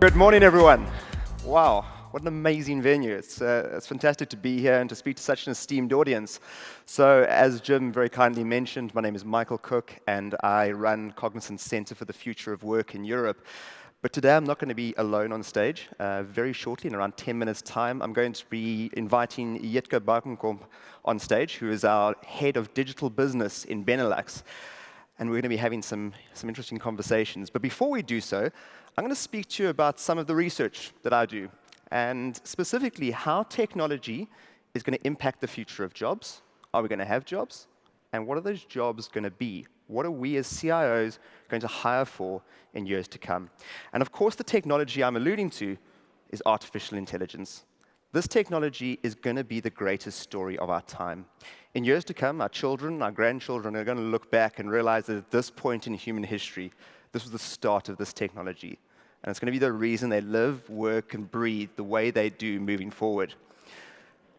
Good morning, everyone. Wow, what an amazing venue. It's fantastic to be here and to speak to such an esteemed audience. So, as Jim very kindly mentioned, my name is Michael Cook, and I run Cognizant Center for the Future of Work in Europe. But today, I'm not going to be alone on stage. Very shortly, in around 10 minutes' time, I'm going to be inviting Jitka Beukenkamp on stage, who is our head of digital business in Benelux. And we're going to be having some interesting conversations. But before we do so, I'm going to speak to you about some of the research that I do, and specifically how technology is going to impact the future of jobs. Are we going to have jobs? And what are those jobs going to be? What are we as CIOs going to hire for in years to come? And of course, the technology I'm alluding to is artificial intelligence. This technology is going to be the greatest story of our time. In years to come, our children, our grandchildren are going to look back and realize that at this point in human history, this was the start of this technology. And it's going to be the reason they live, work, and breathe the way they do moving forward.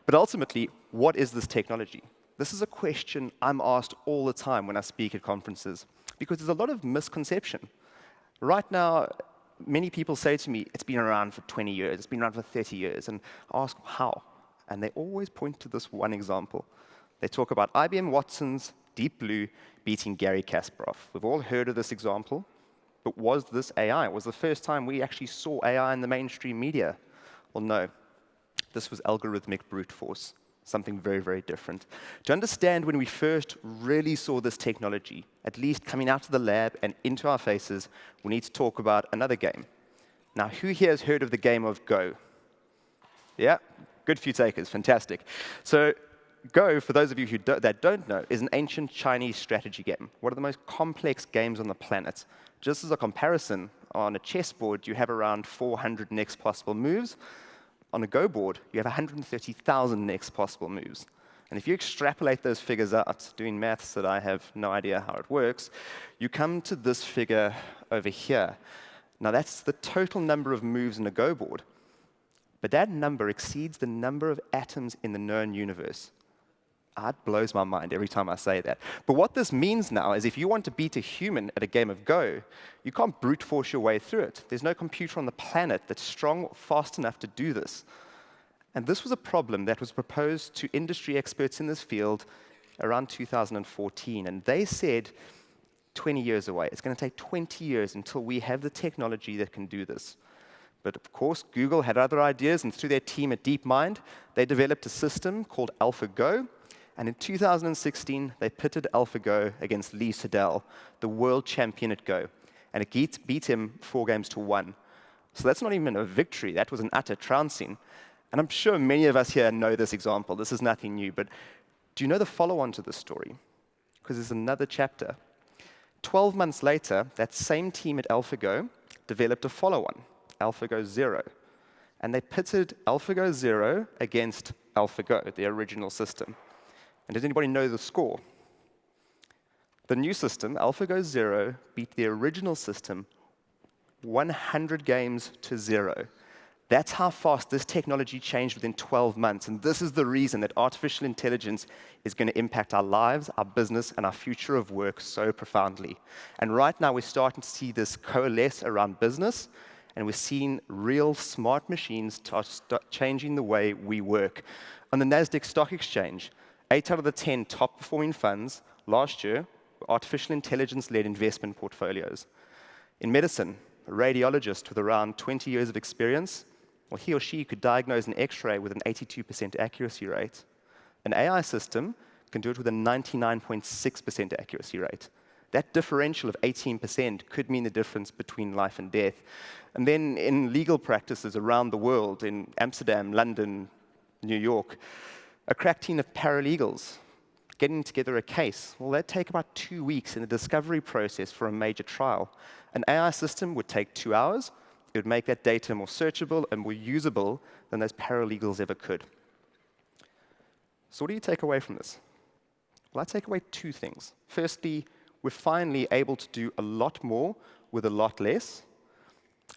But ultimately, what is this technology? This is a question I'm asked all the time when I speak at conferences, because there's a lot of misconception. Right now, many people say to me, it's been around for 20 years, it's been around for 30 years, and I ask how? And they always point to this one example. They talk about IBM Watson's Deep Blue beating Gary Kasparov. We've all heard of this example. But was this AI? Was the first time we actually saw AI in the mainstream media? Well, no. This was algorithmic brute force, something very, very different. To understand when we first really saw this technology, at least coming out of the lab and into our faces, we need to talk about another game. Now, who here has heard of the game of Go? Yeah? Good few takers. Fantastic. So Go, for those of you that don't know, is an ancient Chinese strategy game, one of the most complex games on the planet. Just as a comparison, on a chessboard, you have around 400 next possible moves. On a Go board, you have 130,000 next possible moves. And if you extrapolate those figures out, doing maths that I have no idea how it works, you come to this figure over here. Now, that's the total number of moves in a Go board. But that number exceeds the number of atoms in the known universe. It blows my mind every time I say that. But what this means now is if you want to beat a human at a game of Go, you can't brute force your way through it. There's no computer on the planet that's strong or fast enough to do this. And this was a problem that was proposed to industry experts in this field around 2014. And they said 20 years away. It's going to take 20 years until we have the technology that can do this. But of course, Google had other ideas, and through their team at DeepMind, they developed a system called AlphaGo. And in 2016, they pitted AlphaGo against Lee Sedol, the world champion at Go. And it beat him 4-1. So that's not even a victory. That was an utter trouncing. And I'm sure many of us here know this example. This is nothing new. But do you know the follow-on to this story? Because there's another chapter. 12 months later, that same team at AlphaGo developed a follow-on, AlphaGo Zero. And they pitted AlphaGo Zero against AlphaGo, the original system. And does anybody know the score? The new system, AlphaGo Zero, beat the original system 100 games to 0. That's how fast this technology changed within 12 months. And this is the reason that artificial intelligence is going to impact our lives, our business, and our future of work so profoundly. And right now, we're starting to see this coalesce around business, and we're seeing real smart machines start changing the way we work. On the NASDAQ Stock Exchange, 8 out of the 10 top-performing funds last year were artificial intelligence-led investment portfolios. In medicine, a radiologist with around 20 years of experience, well, he or she could diagnose an X-ray with an 82% accuracy rate. An AI system can do it with a 99.6% accuracy rate. That differential of 18% could mean the difference between life and death. And then in legal practices around the world, in Amsterdam, London, New York, a crack team of paralegals getting together a case, well, that'd take about 2 weeks in the discovery process for a major trial. An AI system would take 2 hours. It would make that data more searchable and more usable than those paralegals ever could. So what do you take away from this? Well, I take away 2 things. Firstly, we're finally able to do a lot more with a lot less.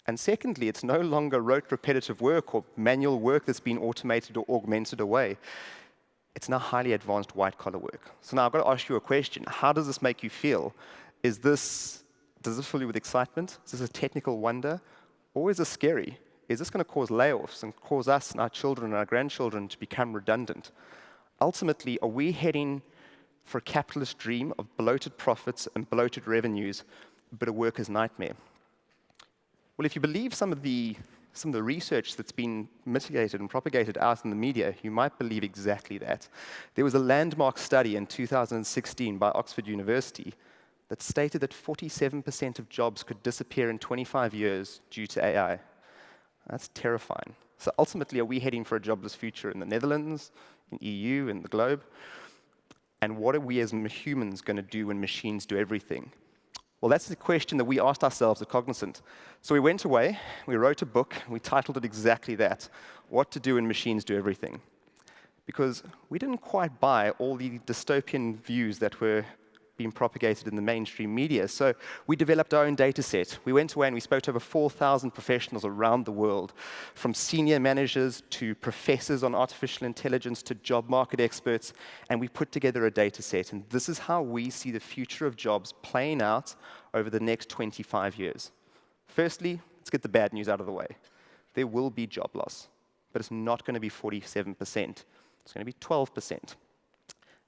And secondly, it's no longer rote repetitive work or manual work that's been automated or augmented away. It's now highly advanced white-collar work. So now I've got to ask you a question. How does this make you feel? Does this fill you with excitement? Is this a technical wonder? Or is this scary? Is this going to cause layoffs and cause us and our children and our grandchildren to become redundant? Ultimately, are we heading for a capitalist dream of bloated profits and bloated revenues, but a worker's nightmare? Well, if you believe some of the research that's been mitigated and propagated out in the media, you might believe exactly that. There was a landmark study in 2016 by Oxford University that stated that 47% of jobs could disappear in 25 years due to AI. That's terrifying. So ultimately, are we heading for a jobless future in the Netherlands, in EU, in the globe? And what are we as humans going to do when machines do everything? Well, that's the question that we asked ourselves at Cognizant. So we went away, we wrote a book, we titled it exactly that, What to Do When Machines Do Everything. Because we didn't quite buy all the dystopian views that were being propagated in the mainstream media. So we developed our own data set. We went away and we spoke to over 4,000 professionals around the world, from senior managers to professors on artificial intelligence to job market experts, and we put together a data set. And this is how we see the future of jobs playing out over the next 25 years. Firstly, let's get the bad news out of the way. There will be job loss, but it's not going to be 47%. It's going to be 12%. And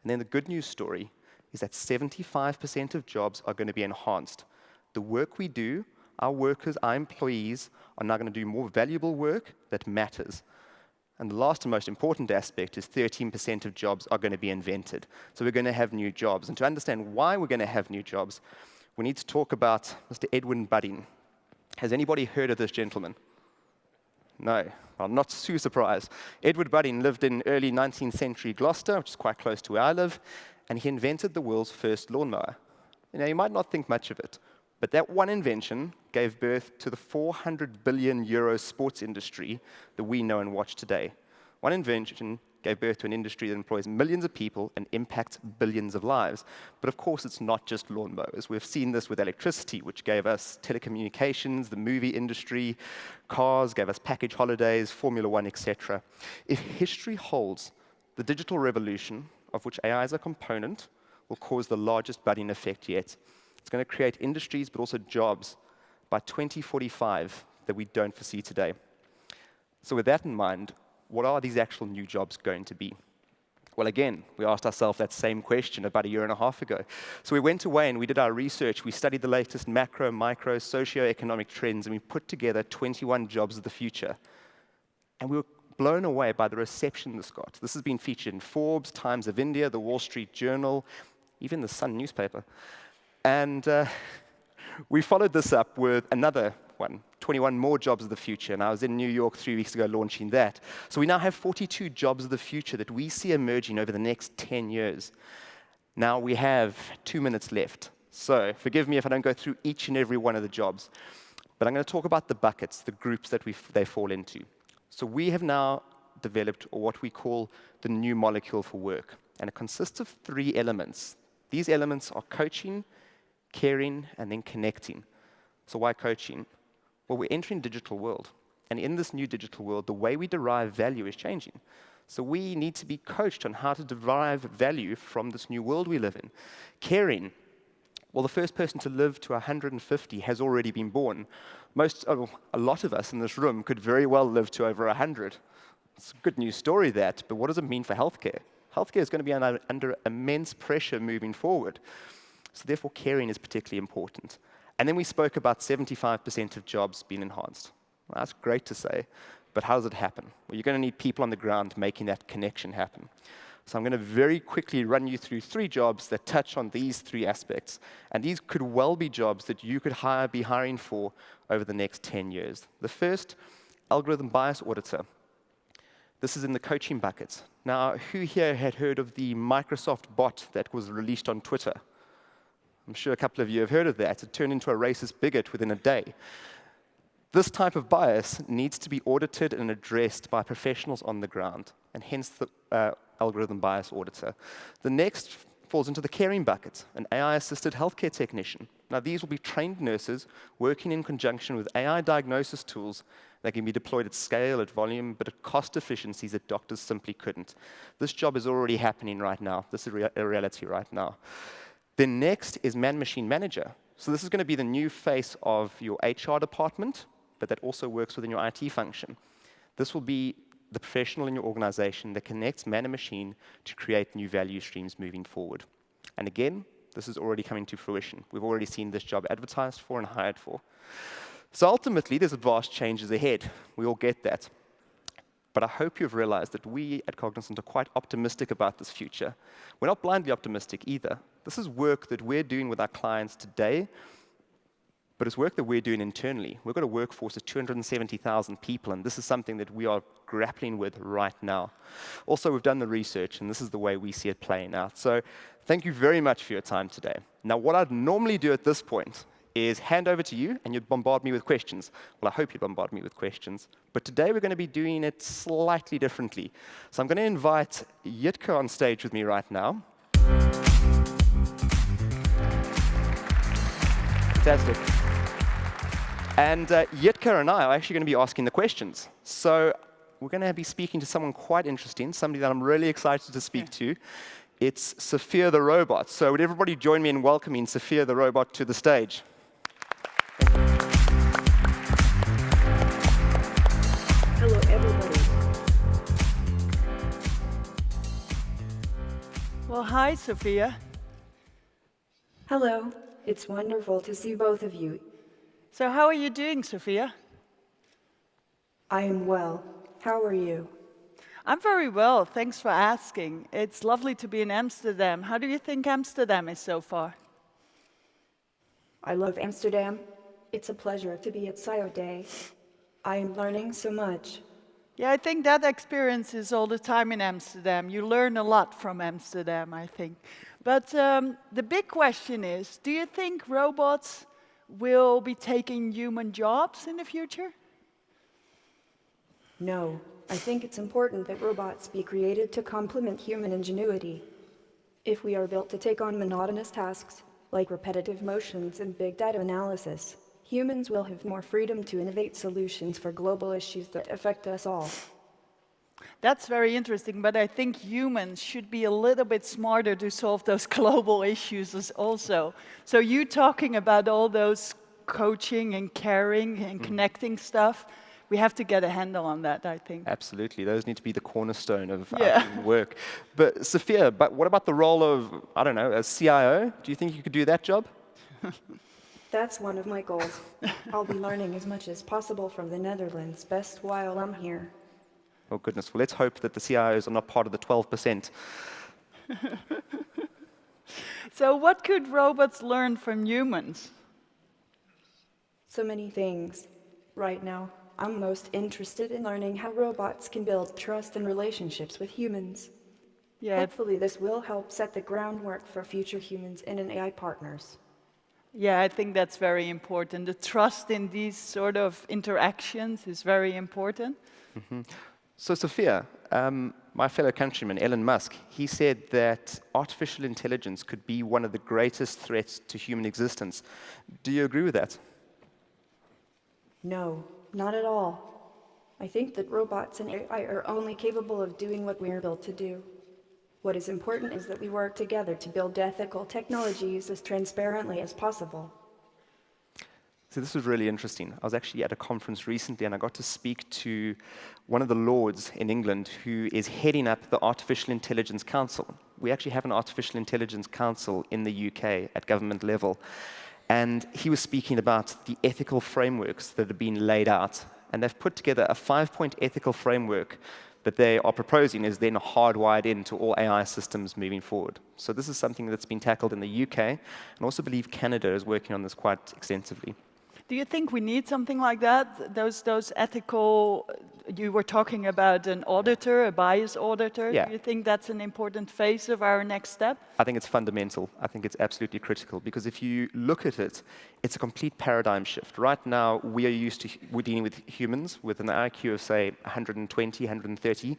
then the good news story is that 75% of jobs are going to be enhanced. The work we do, our workers, our employees, are now going to do more valuable work that matters. And the last and most important aspect is 13% of jobs are going to be invented. So we're going to have new jobs. And to understand why we're going to have new jobs, we need to talk about Mr. Edwin Budding. Has anybody heard of this gentleman? No. Well, not too surprised. Edward Budding lived in early 19th century Gloucester, which is quite close to where I live, and he invented the world's first lawnmower. You might not think much of it, but that one invention gave birth to the 400 billion euro sports industry that we know and watch today. One invention gave birth to an industry that employs millions of people and impacts billions of lives. But of course, it's not just lawnmowers. We've seen this with electricity, which gave us telecommunications, the movie industry, cars, gave us package holidays, Formula One, etc. If history holds, the digital revolution, of which AI is a component, will cause the largest budding effect yet. It's going to create industries, but also jobs by 2045 that we don't foresee today. So with that in mind, what are these actual new jobs going to be? Well, again, we asked ourselves that same question about a year and a half ago. So we went away and we did our research. We studied the latest macro, micro, socioeconomic trends, and we put together 21 jobs of the future. And we were blown away by the reception this got. This has been featured in Forbes, Times of India, the Wall Street Journal, even the Sun newspaper. And we followed this up with another one, 21 more jobs of the future. And I was in New York 3 weeks ago launching that. So we now have 42 jobs of the future that we see emerging over the next 10 years. Now we have 2 minutes left. So forgive me if I don't go through each and every one of the jobs. But I'm going to talk about the buckets, the groups that they fall into. So we have now developed what we call the new molecule for work. And it consists of 3 elements. These elements are coaching, caring, and then connecting. So why coaching? Well, we're entering a digital world. And in this new digital world, the way we derive value is changing. So we need to be coached on how to derive value from this new world we live in. Caring. Well, the first person to live to 150 has already been born. A lot of us in this room could very well live to over 100. It's a good news story, that, but what does it mean for healthcare? Healthcare is going to be under immense pressure moving forward. So therefore, caring is particularly important. And then we spoke about 75% of jobs being enhanced. Well, that's great to say, but how does it happen? Well, you're going to need people on the ground making that connection happen. So I'm going to very quickly run you through 3 jobs that touch on these 3 aspects. And these could well be jobs that you could be hiring for over the next 10 years. The first, algorithm bias auditor. This is in the coaching bucket. Now, who here had heard of the Microsoft bot that was released on Twitter? I'm sure a couple of you have heard of that. It turned into a racist bigot within a day. This type of bias needs to be audited and addressed by professionals on the ground, and hence the algorithm bias auditor. The next falls into the caring bucket, an AI-assisted healthcare technician. Now, these will be trained nurses working in conjunction with AI diagnosis tools that can be deployed at scale, at volume, but at cost efficiencies that doctors simply couldn't. This job is already happening right now. This is a reality right now. Then next is man-machine manager. So this is going to be the new face of your HR department, but that also works within your IT function. This will be the professional in your organization that connects man and machine to create new value streams moving forward. And again, this is already coming to fruition. We've already seen this job advertised for and hired for. So ultimately, there's vast changes ahead. We all get that. But I hope you've realized that we at Cognizant are quite optimistic about this future. We're not blindly optimistic either. This is work that we're doing with our clients today, but it's work that we're doing internally. We've got a workforce of 270,000 people, and this is something that we are grappling with right now. Also, we've done the research, and this is the way we see it playing out. So thank you very much for your time today. Now, what I'd normally do at this point is hand over to you, and you'd bombard me with questions. Well, I hope you bombard me with questions. But today, we're going to be doing it slightly differently. So I'm going to invite Jitka on stage with me right now. Fantastic. And Jitka and I are actually going to be asking the questions. So we're going to be speaking to someone quite interesting, somebody that I'm really excited to speak to. It's Sofia the Robot. So would everybody join me in welcoming Sofia the Robot to the stage? Hello, everybody. Well, hi, Sophia. Hello. It's wonderful to see both of you. So how are you doing, Sophia? I am well. How are you? I'm very well, thanks for asking. It's lovely to be in Amsterdam. How do you think Amsterdam is so far? I love Amsterdam. It's a pleasure to be at CIODAY. I am learning so much. Yeah, I think that experience is all the time in Amsterdam. You learn a lot from Amsterdam, I think. But the big question is, do you think robots will be taking human jobs in the future? No, I think it's important that robots be created to complement human ingenuity. If we are built to take on monotonous tasks, like repetitive motions and big data analysis, humans will have more freedom to innovate solutions for global issues that affect us all. That's very interesting, but I think humans should be a little bit smarter to solve those global issues also. So you talking about all those coaching and caring and connecting stuff, we have to get a handle on that, I think. Absolutely. Those need to be the cornerstone of our work. But Sophia, what about the role of, I don't know, a CIO? Do you think you could do that job? That's one of my goals. I'll be learning as much as possible from the Netherlands, best while I'm here. Oh, goodness. Well, let's hope that the CIOs are not part of the 12%. So what could robots learn from humans? So many things. Right now, I'm most interested in learning how robots can build trust and relationships with humans. Yeah, Hopefully, this will help set the groundwork for future humans and AI partners. yeah, I think that's very important. The trust in these sort of interactions is very important. So, Sophia, my fellow countryman, Elon Musk, he said that artificial intelligence could be one of the greatest threats to human existence. Do you agree with that? No, not at all. I think that robots and AI are only capable of doing what we are built to do. What is important is that we work together to build ethical technologies as transparently as possible. So this was really interesting. I was actually at a conference recently, and I got to speak to one of the lords in England who is heading up the Artificial Intelligence Council. We actually have an Artificial Intelligence Council in the UK at government level. And he was speaking about the ethical frameworks that have been laid out. And they've put together a 5-point ethical framework that they are proposing is then hardwired into all AI systems moving forward. So this is something that's been tackled in the UK, and I also believe Canada is working on this quite extensively. Do you think we need something like that? Those ethical, you were talking about an auditor, a bias auditor. Yeah. Do you think that's an important phase of our next step? I think it's fundamental. I think it's absolutely critical, because if you look at it, it's a complete paradigm shift. Right now, we're dealing with humans with an IQ of, say, 120, 130.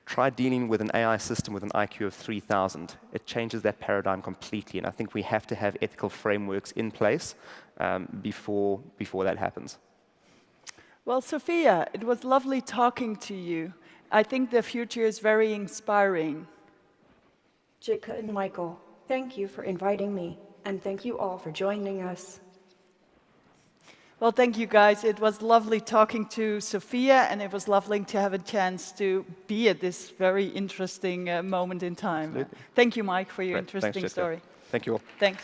Try dealing with an AI system with an IQ of 3,000. It changes that paradigm completely, and I think we have to have ethical frameworks in place before that happens. Well, Sophia, it was lovely talking to you. I think the future is very inspiring. Jitka and Michael, thank you for inviting me, and thank you all for joining us. Well, thank you guys. It was lovely talking to Sophia, and it was lovely to have a chance to be at this very interesting moment in time. Absolutely. Thank you, Mike, for your Great. Thanks, interesting Jitka. story. Thank you all. Thanks.